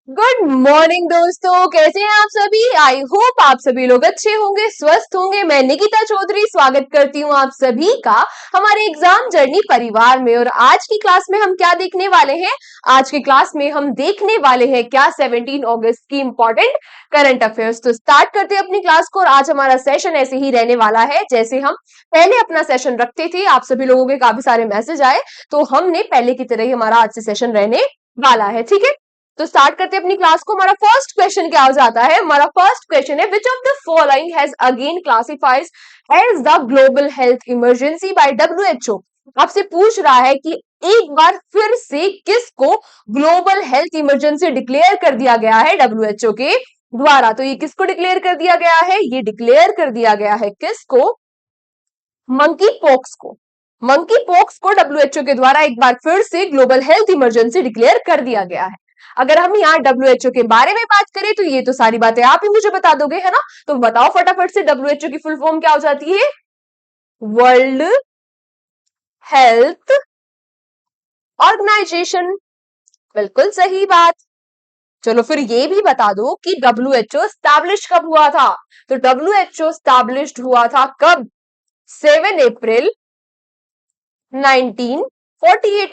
Good morning दोस्तों, कैसे हैं आप सभी। आई होप आप सभी लोग अच्छे होंगे, स्वस्थ होंगे। मैं निकिता चौधरी स्वागत करती हूँ आप सभी का हमारे एग्जाम जर्नी परिवार में। और आज की क्लास में हम क्या देखने वाले हैं? आज की क्लास में हम देखने वाले हैं क्या 17 अगस्त की इंपॉर्टेंट करंट अफेयर्स। तो स्टार्ट करते हैं अपनी क्लास को। और आज हमारा सेशन ऐसे ही रहने वाला है जैसे हम पहले अपना सेशन रखते थे। आप सभी लोगों के काफी सारे मैसेज आए, तो हमने पहले की तरह ही हमारा आज से सेशन रहने वाला है। ठीक है, तो स्टार्ट करते हैं अपनी क्लास को। हमारा फर्स्ट क्वेश्चन क्या हो जाता है? हमारा फर्स्ट क्वेश्चन है, which of the following has again classified as the global health emergency by WHO. आपसे पूछ रहा है कि एक बार फिर से किसको ग्लोबल हेल्थ इमरजेंसी डिक्लेयर कर दिया गया है डब्ल्यूएचओ के द्वारा। तो ये किसको डिक्लेयर कर दिया गया है? ये डिक्लेयर कर दिया गया है किसको? मंकी पॉक्स को। मंकी पॉक्स को डब्ल्यूएचओ के द्वारा एक बार फिर से ग्लोबल हेल्थ इमरजेंसी डिक्लेयर कर दिया गया है। अगर हम यहाँ डब्ल्यूएचओ के बारे में बात करें तो ये तो सारी बातें आप ही मुझे बता दोगे, है ना। तो बताओ फटाफट से, डब्ल्यूएचओ की फुल फॉर्म क्या हो जाती है? World health organization. बिल्कुल सही बात। चलो फिर ये भी बता दो कि डब्ल्यूएचओ स्टैब्लिश कब हुआ था? तो डब्ल्यूएचओ स्टैब्लिश हुआ था कब? 7 अप्रैल 1948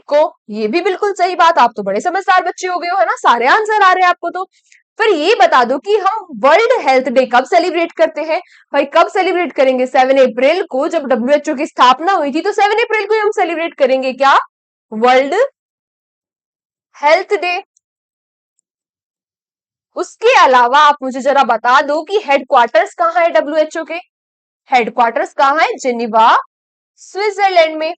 को। ये भी बिल्कुल सही बात। आप तो बड़े समझदार बच्चे हो गए हो, है ना, सारे आंसर आ रहे हैं आपको। तो फिर ये बता दो कि हम वर्ल्ड हेल्थ डे कब सेलिब्रेट करते हैं? भाई कब सेलिब्रेट करेंगे? 7 अप्रैल को, जब डब्ल्यूएचओ की स्थापना हुई थी, तो 7 अप्रैल को ही हम सेलिब्रेट करेंगे क्या? World health day. उसके अलावा आप मुझे जरा बता दो कि हेडक्वार्टर्स कहाँ है डब्ल्यूएचओ के? हेडक्वार्टर्स कहाँ है? जिनेवा, स्विट्जरलैंड में।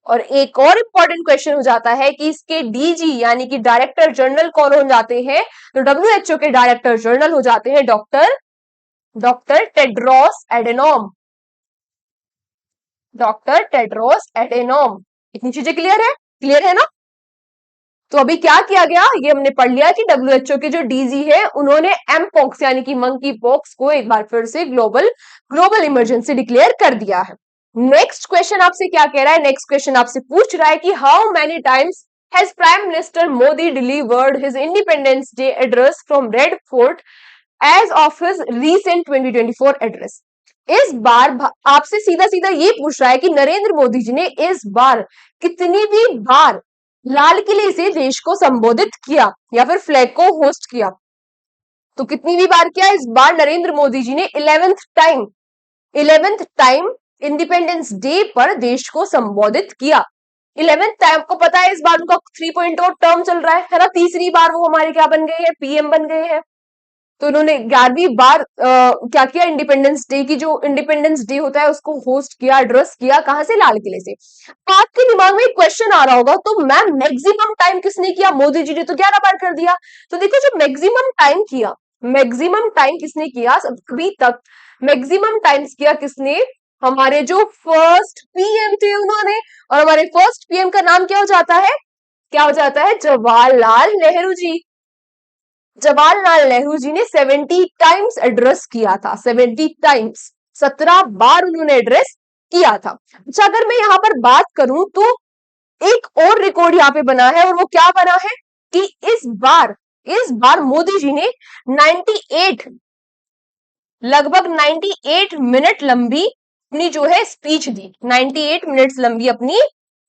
और एक और इंपॉर्टेंट क्वेश्चन हो जाता है कि इसके डीजी यानी कि डायरेक्टर जनरल कौन हो जाते हैं? तो डब्ल्यूएचओ के डायरेक्टर जनरल हो जाते हैं doctor doctor Tedros Adhanom. Doctor Tedros Adhanom. इतनी चीजें क्लियर है? क्लियर है ना। तो अभी क्या किया गया, ये हमने पढ़ लिया कि डब्ल्यूएचओ के जो डीजी है उन्होंने एम पॉक्स यानी कि मंकी पॉक्स को एक बार फिर से ग्लोबल ग्लोबल इमरजेंसी डिक्लेयर कर दिया है। नेक्स्ट क्वेश्चन आपसे क्या कह रहा है? नेक्स्ट क्वेश्चन आपसे पूछ रहा है कि how many times has prime minister Modi delivered his independence day address from red fort as of his recent 2024 address. इस बार आपसे सीधा सीधा ये पूछ रहा है कि नरेंद्र मोदी जी ने इस बार कितनी भी बार लाल किले से देश को संबोधित किया या फिर फ्लैग को होस्ट किया। तो कितनी भी बार किया इस बार नरेंद्र मोदी जी ने? 11th टाइम इंडिपेंडेंस डे पर देश को संबोधित किया। 11th टाइम को पता है, इस बार उनका 3.0 टर्म चल रहा है ना। तीसरी बार वो हमारे क्या बन गए हैं? पीएम बन गए हैं। तो उन्होंने 11वीं बार क्या किया? इंडिपेंडेंस डे की जो इंडिपेंडेंस डे होता है उसको होस्ट किया, एड्रेस किया। कहां से? लाल किले से। आपके दिमाग में एक क्वेश्चन आ रहा होगा, तो मैम मैक्सिमम टाइम किसने किया? मोदी जी ने तो 11 बार कर दिया। तो देखो, जो मैक्सिमम टाइम किया, मैक्सिमम टाइम किसने किया अभी तक? मैक्सिमम टाइम्स किया किसने? हमारे जो फर्स्ट पीएम थे उन्होंने। और हमारे फर्स्ट पीएम का नाम क्या हो जाता है? क्या हो जाता है? जवाहरलाल नेहरू जी। जवाहरलाल नेहरू जी ने 70 टाइम्स एड्रेस किया था। 70 टाइम्स, 17 बार उन्होंने एड्रेस किया था। अच्छा, अगर मैं यहाँ पर बात करूं तो एक और रिकॉर्ड यहाँ पे बना है, और वो क्या बना है कि इस बार मोदी जी ने 98 लगभग 98 मिनट लंबी अपनी जो है स्पीच दी। 98 मिनट्स लंबी अपनी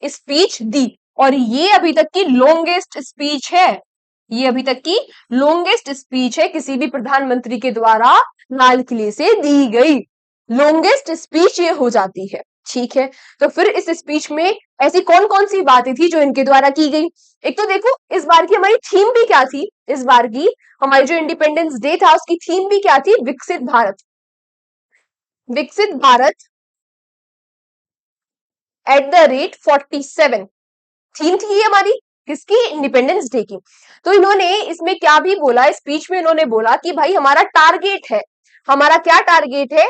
स्पीच दी। और ये अभी तक की लॉन्गेस्ट स्पीच है। ये अभी तक की लॉन्गेस्ट स्पीच है किसी भी प्रधानमंत्री के द्वारा लाल किले से दी गई। लॉन्गेस्ट स्पीच ये हो जाती है। ठीक है, तो फिर इस स्पीच में ऐसी कौन कौन सी बातें थी जो इनके द्वारा की गई? एक तो देखो, इस बार की हमारी थीम भी क्या थी? इस बार की हमारी जो इंडिपेंडेंस डे था उसकी थीम भी क्या थी? विकसित भारत। विकसित भारत @47 थीम थी ये हमारी किसकी? इंडिपेंडेंस डे की। तो इन्होंने इसमें क्या भी बोला, स्पीच में इन्होंने बोला कि भाई हमारा टारगेट है, हमारा क्या टारगेट है?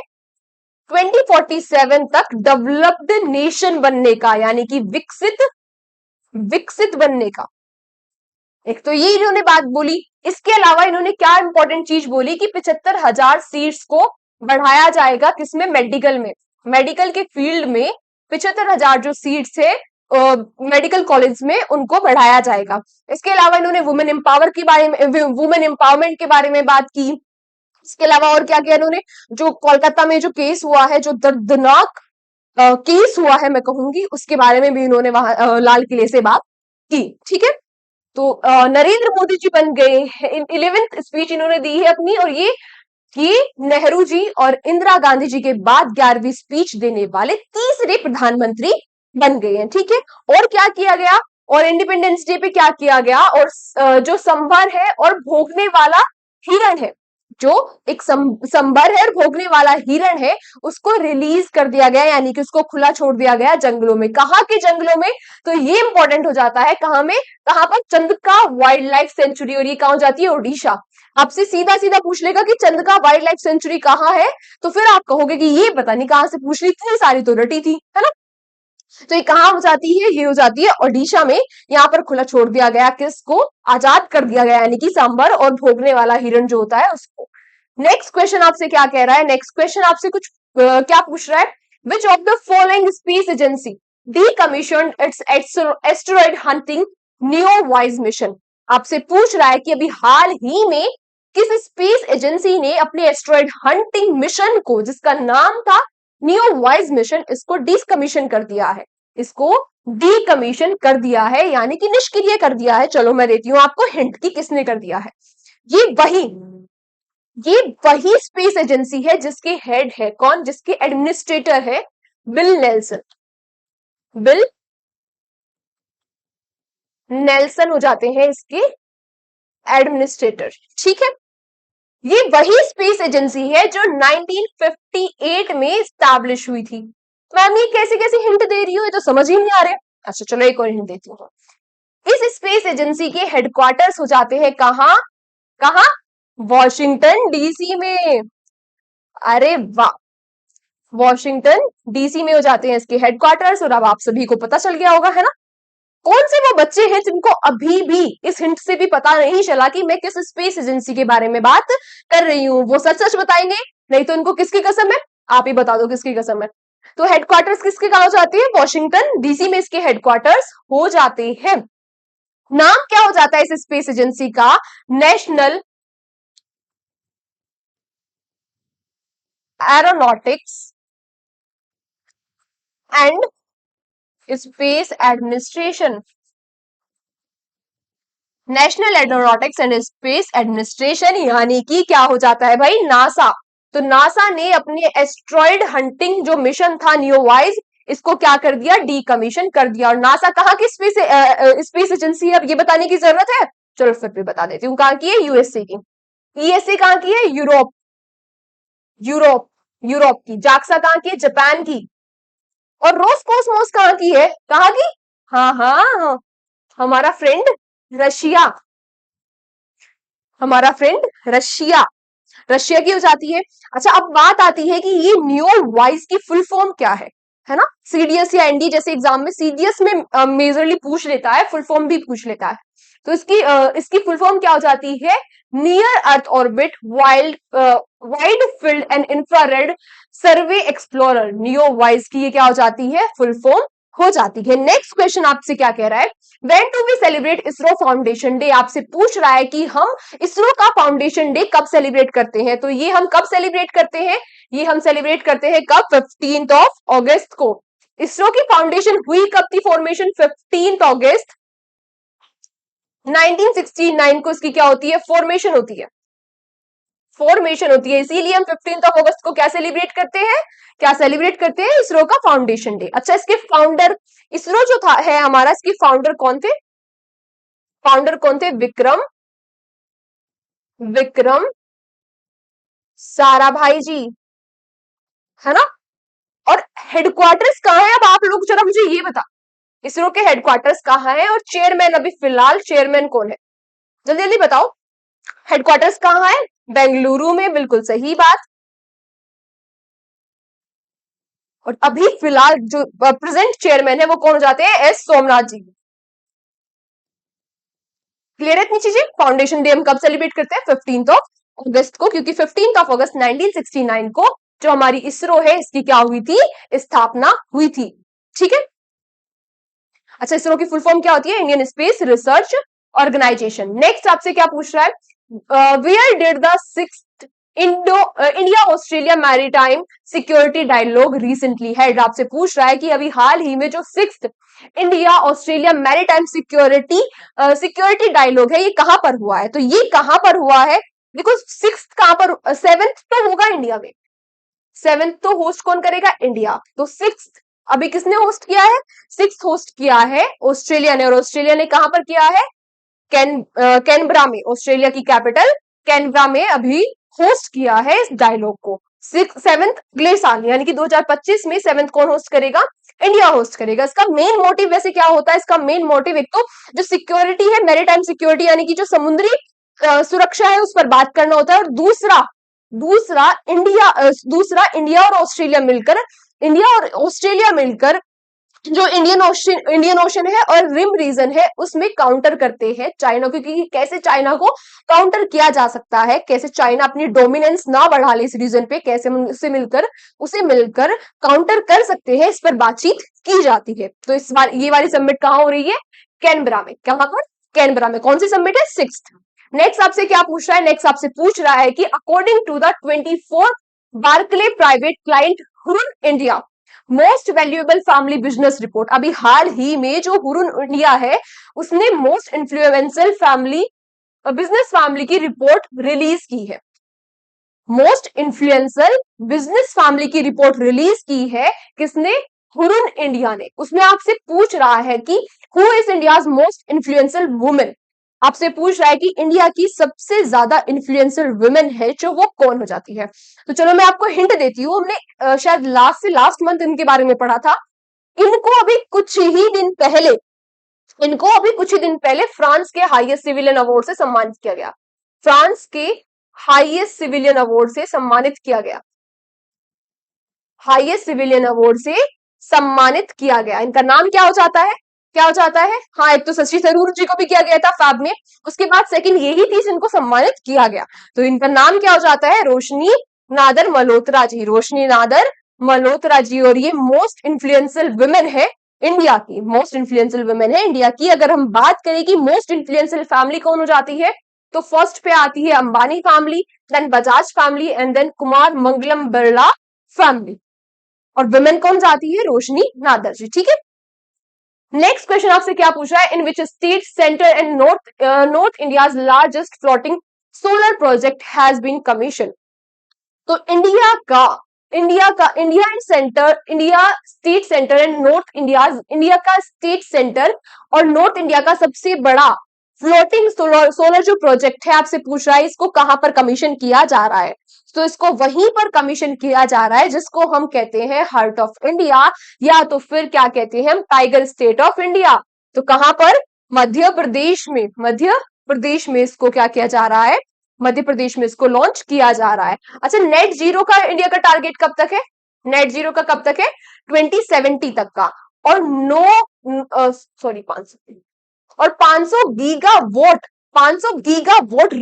2047 तक डेवलप्ड नेशन बनने का, यानी कि विकसित विकसित बनने का। एक तो ये इन्होंने बात बोली। इसके अलावा इन्होंने क्या इंपॉर्टेंट चीज बोली कि 75,000 सीट्स को बढ़ाया जाएगा। किसमें? मेडिकल में। मेडिकल के फील्ड में 75,000 जो सीट्स है मेडिकल कॉलेज में उनको बढ़ाया जाएगा। इसके अलावा इन्होंने वुमेन एम्पावरमेंट के बारे में बात की। इसके अलावा और क्या किया इन्होंने, जो कोलकाता में जो केस हुआ है, जो दर्दनाक केस हुआ है मैं कहूंगी, उसके बारे में भी इन्होंने वहां लाल किले से बात की। ठीक है, तो नरेंद्र मोदी जी बन गए, 11th स्पीच इन्होंने दी है अपनी, और ये नेहरू जी और इंदिरा गांधी जी के बाद 11वीं स्पीच देने वाले तीसरे प्रधानमंत्री बन गए हैं। ठीक है, और क्या किया गया, और इंडिपेंडेंस डे पे क्या किया गया, और जो संभर है और भोगने वाला हिरण है, जो एक संबर है और भोगने वाला हिरण है, उसको रिलीज कर दिया गया, यानी कि उसको खुला छोड़ दिया गया जंगलों में। कहाँ के जंगलों में, तो ये इंपॉर्टेंट हो जाता है, कहाँ में, कहाँ पर, चंदका वाइल्ड लाइफ सेंचुरी, और ये कहाँ हो जाती है, ओडिशा। आपसे सीधा सीधा पूछ लेगा कि चंदका वाइल्ड लाइफ सेंचुरी कहाँ है, तो फिर आप कहोगे कि ये पता नहीं कहाँ से पूछ ली, इतनी सारी तो रटी थी, है ना। तो ये कहाँ हो जाती है, ये हो जाती है ओडिशा में। यहाँ पर खुला छोड़ दिया गया, किसको, आजाद कर दिया गया, यानी कि सांबर और भोगने वाला हिरण जो होता है उसको। नेक्स्ट क्वेश्चन आपसे क्या कह रहा है, नेक्स्ट क्वेश्चन आपसे कुछ क्या पूछ रहा है, which of the following space agency decommissioned its asteroid hunting NEOWISE mission. आपसे पूछ रहा है कि अभी हाल ही में किस स्पेस एजेंसी ने अपने एस्ट्रॉइड हंटिंग मिशन को, जिसका नाम था NEOWISE मिशन, इसको डिकमीशन कर दिया है, इसको डिकमीशन कर दिया है, यानी कि निष्क्रिय कर दिया है। चलो मैं देती हूं आपको हिंट की किसने कर दिया है। ये वही ये वही स्पेस एजेंसी है जिसके हेड है कौन, जिसके एडमिनिस्ट्रेटर है बिल नेल्सन। बिल नेल्सन हो जाते हैं इसके एडमिनिस्ट्रेटर। ठीक है, ये वही स्पेस एजेंसी है जो 1958 में स्टैब्लिश हुई थी। मैम ये कैसे कैसे हिंट दे रही हो, ये तो समझ ही नहीं आ रहे। अच्छा चलो एक और हिंट देती हूँ। इस स्पेस एजेंसी के हेडक्वार्टर्स हो जाते हैं कहाँ, कहाँ, वॉशिंगटन डीसी में। अरे वाह, वॉशिंगटन डीसी में हो जाते हैं इसके हेडक्वार्टर्स। और अब आप सभी को पता चल गया होगा, है ना। कौन से वो बच्चे हैं जिनको अभी भी इस हिंट से भी पता नहीं चला कि मैं किस स्पेस एजेंसी के बारे में बात कर रही हूँ, वो सच सच बताएंगे, नहीं तो उनको किसकी कसम है, आप ही बता दो किसकी कसम है। तो हेडक्वार्टर्स किसके कहा जाते हैं, वॉशिंगटन डीसी में इसके हेडक्वार्टर्स हो जाते हैं। नाम क्या हो जाता है इस स्पेस एजेंसी का, national aeronautics and space administration. National aeronautics and space administration, यानी कि क्या हो जाता है भाई, नासा। तो नासा ने अपने एस्ट्रॉइड हंटिंग जो मिशन था नियोवाइज, इसको क्या कर दिया, डीकमीशन कर दिया। और नासा कहाँ की स्पेस एजेंसी है, अब ये बताने की जरूरत है, चलो फिर भी बता देती हूँ, कहाँ की है, यूएसए की। ईएसए कहाँ की है, यूरोप, यूरोप, यूरोप की। जाक्सा कहाँ की है, जापान की। और रोसकोसमोस कहाँ की है, कहाँ की, हाँ हाँ, हमारा फ्रेंड रशिया, हमारा फ्रेंड रशिया, रशिया की हो जाती है। अच्छा अब बात आती है कि ये न्यू वाइज की फुल फॉर्म क्या है ना। सीडीएस या एनडी जैसे एग्जाम में, सीडीएस में मेजरली पूछ लेता है, फुल फॉर्म भी पूछ लेता है। तो इसकी फुल फॉर्म क्या हो जाती है, near earth orbit wide field and infrared survey explorer. Neo wise की ये क्या हो जाती है, फुल फॉर्म हो जाती है। नेक्स्ट क्वेश्चन आपसे क्या कह रहा है, when do we celebrate ISRO foundation day. आपसे पूछ रहा है कि हम इसरो का फाउंडेशन डे कब सेलिब्रेट करते हैं। तो ये हम कब सेलिब्रेट करते हैं, ये हम सेलिब्रेट करते हैं कब, 15 अगस्त को। इसरो की फाउंडेशन हुई कब थी, फॉर्मेशन 15 अगस्त 1969 को इसकी क्या होती है, फॉर्मेशन होती है, फॉर्मेशन होती है। इसीलिए हम 15 अगस्त को क्या सेलिब्रेट करते हैं, क्या सेलिब्रेट करते हैं, इसरो का फाउंडेशन डे। अच्छा इसके फाउंडर, इसरो जो था है हमारा, इसके फाउंडर कौन थे, फाउंडर कौन थे, विक्रम, विक्रम साराभाई जी, है ना। और हेडक्वार्टर्स कहाँ है, अब आप लोग जरा मुझे ये बता, इसरो के हेडक्वार्टर्स कहाँ है, और चेयरमैन अभी फिलहाल चेयरमैन कौन है, जल्दी जल्दी बताओ। हेडक्वार्टर्स कहाँ है, बेंगलुरु में, बिल्कुल सही बात। और अभी फिलहाल जो प्रेजेंट चेयरमैन है वो कौन हो जाते हैं, एस सोमनाथ जी। क्लियर है इतनी चीजें। फाउंडेशन डे हम कब सेलिब्रेट करते हैं, 15 अगस्त को, क्योंकि 15 अगस्त 1969 को जो हमारी इसरो है इसकी क्या हुई थी, स्थापना हुई थी। ठीक है, अच्छा, इसरो की फुल फॉर्म क्या होती है? Indian space research organization. Next आपसे क्या पूछ रहा है? Where did the sixth India Australia maritime security dialogue recently held? आपसे पूछ रहा है कि अभी हाल ही में जो sixth India Australia maritime security dialogue है, ये कहां पर हुआ है? तो ये कहां पर हुआ है? देखो, सिक्स्थ कहां पर, सेवेंथ तो होगा इंडिया में, सेवेंथ तो होस्ट कौन करेगा? इंडिया। तो सिक्स्थ अभी किसने होस्ट किया है? सिक्स्थ होस्ट किया है ऑस्ट्रेलिया ने, और ऑस्ट्रेलिया ने कहां पर किया है? कैनबरा में, ऑस्ट्रेलिया की कैपिटल कैनबरा में अभी होस्ट किया है इस डायलॉग को। सेवेंथ अगले साल यानी कि 2025 में सेवेंथ कौन होस्ट करेगा? इंडिया होस्ट करेगा। इसका मेन मोटिव वैसे क्या होता है? इसका मेन मोटिव एक तो जो सिक्योरिटी है, मैरीटाइम सिक्योरिटी यानी कि जो समुद्री सुरक्षा है, उस पर बात करना होता है, और दूसरा दूसरा इंडिया और ऑस्ट्रेलिया मिलकर, जो इंडियन ओशन है और रिम रीजन है, उसमें काउंटर करते हैं चाइना को, क्योंकि कैसे चाइना को काउंटर किया जा सकता है, कैसे चाइना अपनी डोमिनेंस ना बढ़ा ले इस रीजन पे, कैसे उसे मिलकर काउंटर कर सकते हैं, इस पर बातचीत की जाती है। तो इस बार ये वाली समिट कहां हो रही है? कैनबरा में। कहां पर? कैनबरा में। कौन सी समिट है? सिक्स्थ। नेक्स्ट आपसे क्या पूछ रहा है? नेक्स्ट आपसे पूछ रहा है कि according to the 24 Barclays private client Hurun India most valuable family business report, अभी हाल ही में जो हुरुन इंडिया है उसने मोस्ट इन्फ्लुएंशियल बिजनेस फैमिली की रिपोर्ट रिलीज की है। मोस्ट इन्फ्लुएंशियल बिजनेस फैमिली की रिपोर्ट रिलीज की है किसने? हुरुन इंडिया ने। उसमें आपसे पूछ रहा है कि who is India's most influential women, आपसे पूछ रहा है कि इंडिया की सबसे ज्यादा इन्फ्लुएंशियल वुमेन है जो, वो कौन हो जाती है? तो चलो मैं आपको हिंट देती हूँ। हमने शायद लास्ट मंथ इनके बारे में पढ़ा था। इनको अभी कुछ ही दिन पहले फ्रांस के हाईएस्ट सिविलियन अवार्ड से सम्मानित किया गया। फ्रांस के हाईएस्ट सिविलियन अवार्ड से सम्मानित किया गया। हाईएस्ट सिविलियन अवार्ड से सम्मानित किया गया। इनका नाम क्या हो जाता है? क्या हो जाता है? हाँ, एक तो शशि थरूर जी को भी किया गया था फैब में, उसके बाद सेकंड यही थी जिनको सम्मानित किया गया। तो इनका नाम क्या हो जाता है? रोशनी नादर मल्होत्रा जी। रोशनी नादर मल्होत्रा जी, और ये मोस्ट इन्फ्लुएंशियल वुमेन है इंडिया की। मोस्ट इन्फ्लुएंशियल वुमेन है इंडिया की। अगर हम बात करें कि मोस्ट इन्फ्लुएंशियल फैमिली कौन हो जाती है, तो फर्स्ट पे आती है Ambani family, then Bajaj family, and then Kumar Mangalam Birla family, और वुमेन कौन जाती है? रोशनी नादर जी। ठीक है। नेक्स्ट क्वेश्चन आपसे क्या पूछ रहा है? In which state centre and north India's largest floating solar project has been commission? तो India state centre and India का स्टेट सेंटर और नॉर्थ इंडिया का सबसे बड़ा फ्लोटिंग सोलर जो प्रोजेक्ट है, आपसे पूछ रहा है इसको कहां पर कमीशन किया जा रहा है? तो इसको वहीं पर कमीशन किया जा रहा है जिसको हम कहते हैं हार्ट ऑफ इंडिया, या तो फिर क्या कहते हैं हम? Tiger state of India. तो कहां पर? मध्य प्रदेश में इसको क्या किया जा रहा है? मध्य प्रदेश में इसको लॉन्च किया जा रहा है। अच्छा, नेट जीरो का इंडिया का टारगेट कब तक है? नेट जीरो का कब तक है? 2070 तक का। और 500 giga vote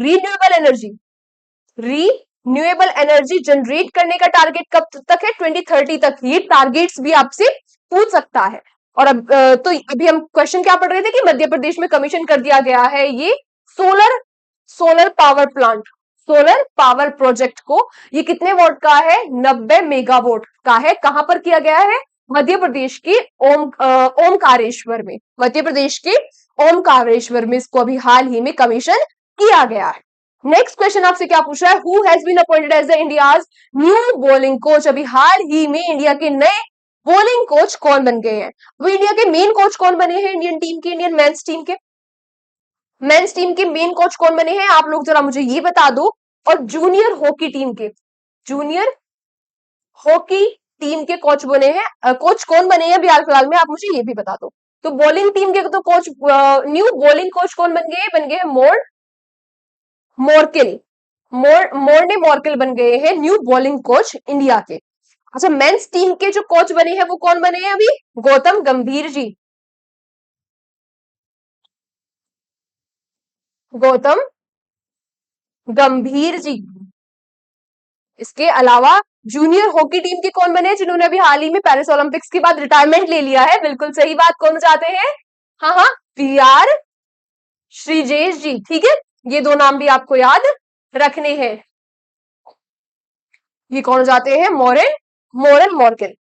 renewable energy generate करने का टारगेट कब तक है? 2030 तक। ये टारगेट्स भी आपसे पूछ सकता है। और अब तो अभी हम क्वेश्चन क्या पढ़ रहे थे कि मध्य प्रदेश में कमीशन कर दिया गया है ये सोलर पावर प्रोजेक्ट को। ये कितने वोट का है? 90 मेगावाट का है। कहां पर किया गया है? मध्य प्रदेश के ओमकारेश्वर में। मध्य प्रदेश के ओमकारेश्वर में इसको अभी हाल ही में कमीशन किया गया है। नेक्स्ट क्वेश्चन आपसे क्या पूछ रहा है? Who has been appointed as the India's new bowling coach? अभी हाल ही में इंडिया के नए बॉलिंग कोच कौन बन गए हैं? वो इंडिया के मेन कोच कौन बने हैं? इंडियन मेंस टीम के मेन कोच कौन बने हैं? आप लोग जरा मुझे ये बता दो। और जूनियर हॉकी टीम के कोच बने हैं, कोच कौन बने हैं अभी हाल फिलहाल में? आप मुझे ये भी बता दो। तो बॉलिंग टीम के तो कोच, न्यू बॉलिंग कोच कौन बन गए? बन गए हैं मोर्ने मॉर्केल बन गए हैं न्यू बॉलिंग कोच इंडिया के। अच्छा, मेंस टीम के जो कोच बने हैं वो कौन बने हैं अभी? गौतम गंभीर जी। इसके अलावा जूनियर हॉकी टीम के कौन बने हैं जिन्होंने अभी हाल ही में पेरिस ओलंपिक्स के बाद रिटायरमेंट ले लिया है? बिल्कुल सही बात, कौन चाहते हैं? हाँ हाँ, PR श्रीजेश जी, ठीक है, ये दो नाम भी आपको याद रखने हैं। ये कौन जाते हैं? Morne Morgan.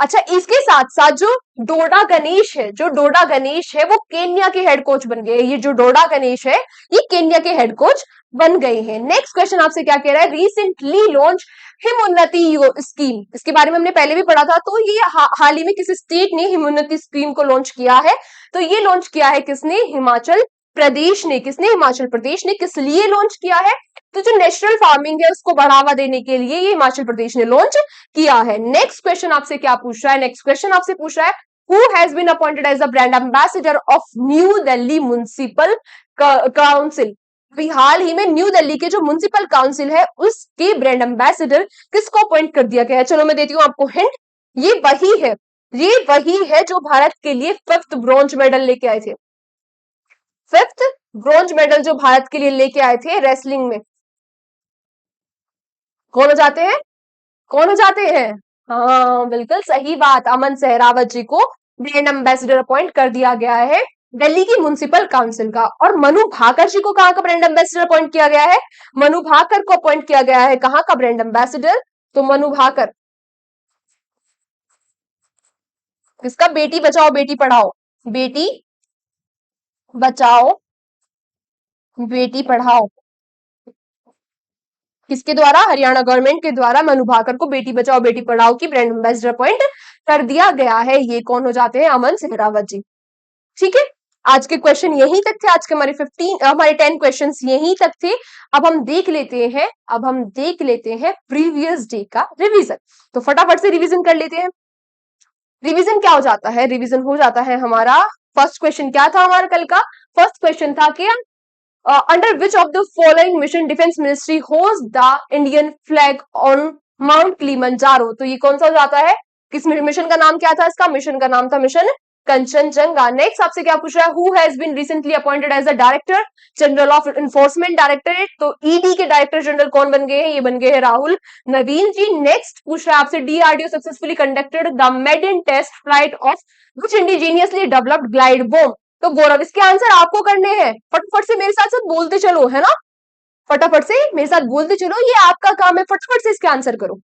अच्छा, इसके साथ साथ जो डोडा गणेश है, जो डोडा गणेश है वो केन्या के हेड कोच बन गए। ये जो डोडा गणेश है ये केन्या के हेड कोच बन गए हैं। नेक्स्ट क्वेश्चन आपसे क्या कह रहा है? रिसेंटली लॉन्च हिमोन्नति स्कीम, इसके बारे में हमने पहले भी पढ़ा था। तो ये हाल ही में किसी स्टेट ने हिमोन्नति स्कीम को लॉन्च किया है। तो ये लॉन्च किया है किसने? हिमाचल प्रदेश ने। किसने? हिमाचल प्रदेश ने। किस लिए लॉन्च किया है? तो जो नेचुरल फार्मिंग है उसको बढ़ावा देने के लिए ये हिमाचल प्रदेश ने लॉन्च किया है। नेक्स्ट क्वेश्चन आपसे क्या पूछ रहा है? नेक्स्ट क्वेश्चन आपसे पूछ रहा है who has been appointed as the brand ambassador of New Delhi municipal council. अभी हाल ही में न्यू दिल्ली के जो म्युनिसिपल काउंसिल है उसके ब्रांड एम्बेसडर किसको अपॉइंट कर दिया गया है? चलो मैं देती हूँ आपको हिंट, ये वही है, ये वही है जो भारत के लिए 5th ब्रॉन्ज मेडल लेके आए थे। 5th ब्रॉन्ज मेडल जो भारत के लिए लेके आए थे रेसलिंग में। कौन हो जाते हैं? कौन हो जाते हैं? हाँ बिल्कुल सही बात, अमन सहरावत जी को ब्रांड एम्बेसडर अपॉइंट कर दिया गया है दिल्ली की म्युनिसिपल काउंसिल का। और मनु भाकर जी को कहाँ का ब्रांड एम्बेसडर अपॉइंट किया गया है? मनु भाकर को अपॉइंट किया गया है कहाँ का ब्रांड एम्बेसडर? तो मनु भाकर किसका? बेटी बचाओ बेटी पढ़ाओ, बेटी बचाओ बेटी पढ़ाओ, किसके द्वारा? हरियाणा गवर्नमेंट के द्वारा मनु भाकर को बेटी बचाओ बेटी पढ़ाओ की ब्रांड एम्बेसडर अपॉइंट कर दिया गया है। ये कौन हो जाते हैं? अमन सहरावत जी। ठीक है, आज के क्वेश्चन यहीं तक थे। आज के हमारे 10 क्वेश्चंस यहीं तक थे। अब हम देख लेते हैं प्रीवियस डे का रिवीजन। तो फटाफट से रिवीजन कर लेते हैं। रिवीजन क्या हो जाता है? रिवीजन हो जाता है हमारा, फर्स्ट क्वेश्चन क्या था हमारा कल का? फर्स्ट क्वेश्चन था कि under which of the following mission defence ministry host the Indian flag on mount Kilimanjaro. तो ये कौन सा हो जाता है? किस मिशन का नाम क्या था? इसका मिशन का नाम था मिशन कंचनजंगा। नेक्स्ट आपसे क्या पूछ रहा है? Who has been recently appointed as the director general of enforcement directorate. तो ईडी के डायरेक्टर जनरल कौन बन गए हैं? ये बन गए हैं राहुल नवीन जी। नेक्स्ट पूछ रहा है आपसे DRDO successfully conducted the maiden test flight of which indigenously developed glide bomb. तो गौरव इसके आंसर आपको करने हैं, फटाफट से मेरे साथ साथ बोलते चलो, है ना? फटाफट से मेरे साथ बोलते चलो, ये आपका काम है, फटाफट से इसके आंसर करो।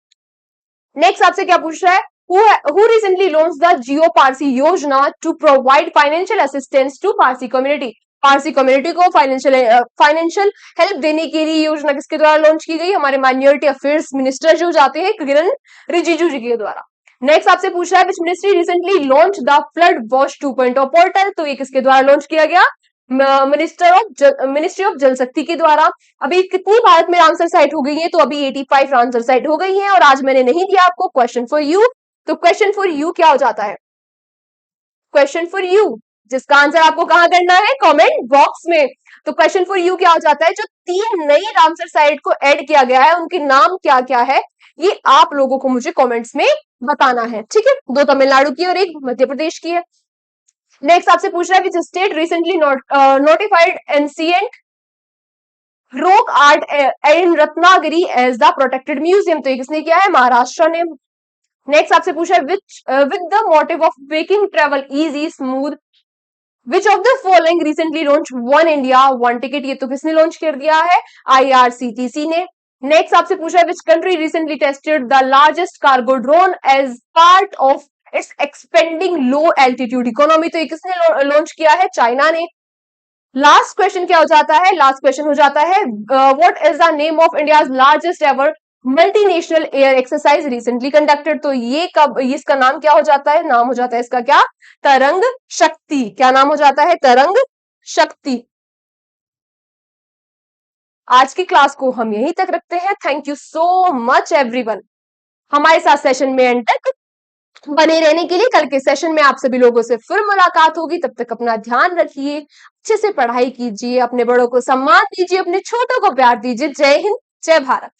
नेक्स्ट आपसे क्या पूछ रहा है? who recently launched the Jio Parsi योजना to provide financial assistance to Parsi community। Parsi community को फाइनेंशियल हेल्प देने के लिए योजना किसके द्वारा लॉन्च की गई? हमारे माइनॉरिटी अफेयर्स मिनिस्टर जो जाते हैं किरण रिजिजू जी के द्वारा। नेक्स्ट आपसे पूछ रहा है which ministry recently launch the flood watch 2.0 portal. तो ये किसके द्वारा लॉन्च किया गया? मिनिस्ट्री ऑफ जल शक्ति के द्वारा। अभी कितनी भारत में रामसर साइट हो गई है? तो अभी 85 रामसर साइट हो गई है। और आज मैंने नहीं दिया आपको क्वेश्चन फॉर यू। तो क्वेश्चन फॉर यू क्या हो जाता है? क्वेश्चन फॉर यू जिसका आंसर आपको कहां करना है? कमेंट बॉक्स में। तो क्वेश्चन फॉर यू क्या हो जाता है? जो 3 नई रामसर साइट को ऐड किया गया है उनके नाम क्या क्या है, ये आप लोगों को मुझे कमेंट्स में बताना है। ठीक है, 2 तमिलनाडु की और 1 मध्य प्रदेश की है। नेक्स्ट आपसे पूछ रहा है which state recently notified ancient rock art in Ratnagiri as the protected museum. तो ये किसने किया है? महाराष्ट्र ने। नेक्स्ट आपसे पूछा है with the motive of making travel easy smooth which of the following recently launch one India one ticket. ये तो किसने लॉन्च कर दिया है? IRCTC ने। नेक्स्ट आपसे पूछा है which country recently tested the largest cargo drone as part of its expanding low altitude economy. तो ये किसने लॉन्च किया है? चाइना ने। लास्ट क्वेश्चन क्या हो जाता है? लास्ट क्वेश्चन हो जाता है what is the name of India's largest ever multinational air exercise recently conducted. तो ये कब, इसका नाम क्या हो जाता है? नाम हो जाता है इसका क्या? तरंग शक्ति। क्या नाम हो जाता है? तरंग शक्ति। आज की क्लास को हम यहीं तक रखते हैं। Thank you so much everyone हमारे साथ सेशन में एंड तक बने रहने के लिए। कल के सेशन में आप सभी लोगों से फिर मुलाकात होगी। तब तक अपना ध्यान रखिए, अच्छे से पढ़ाई कीजिए, अपने बड़ों को सम्मान दीजिए, अपने छोटों को प्यार दीजिए। जय हिंद, जय भारत।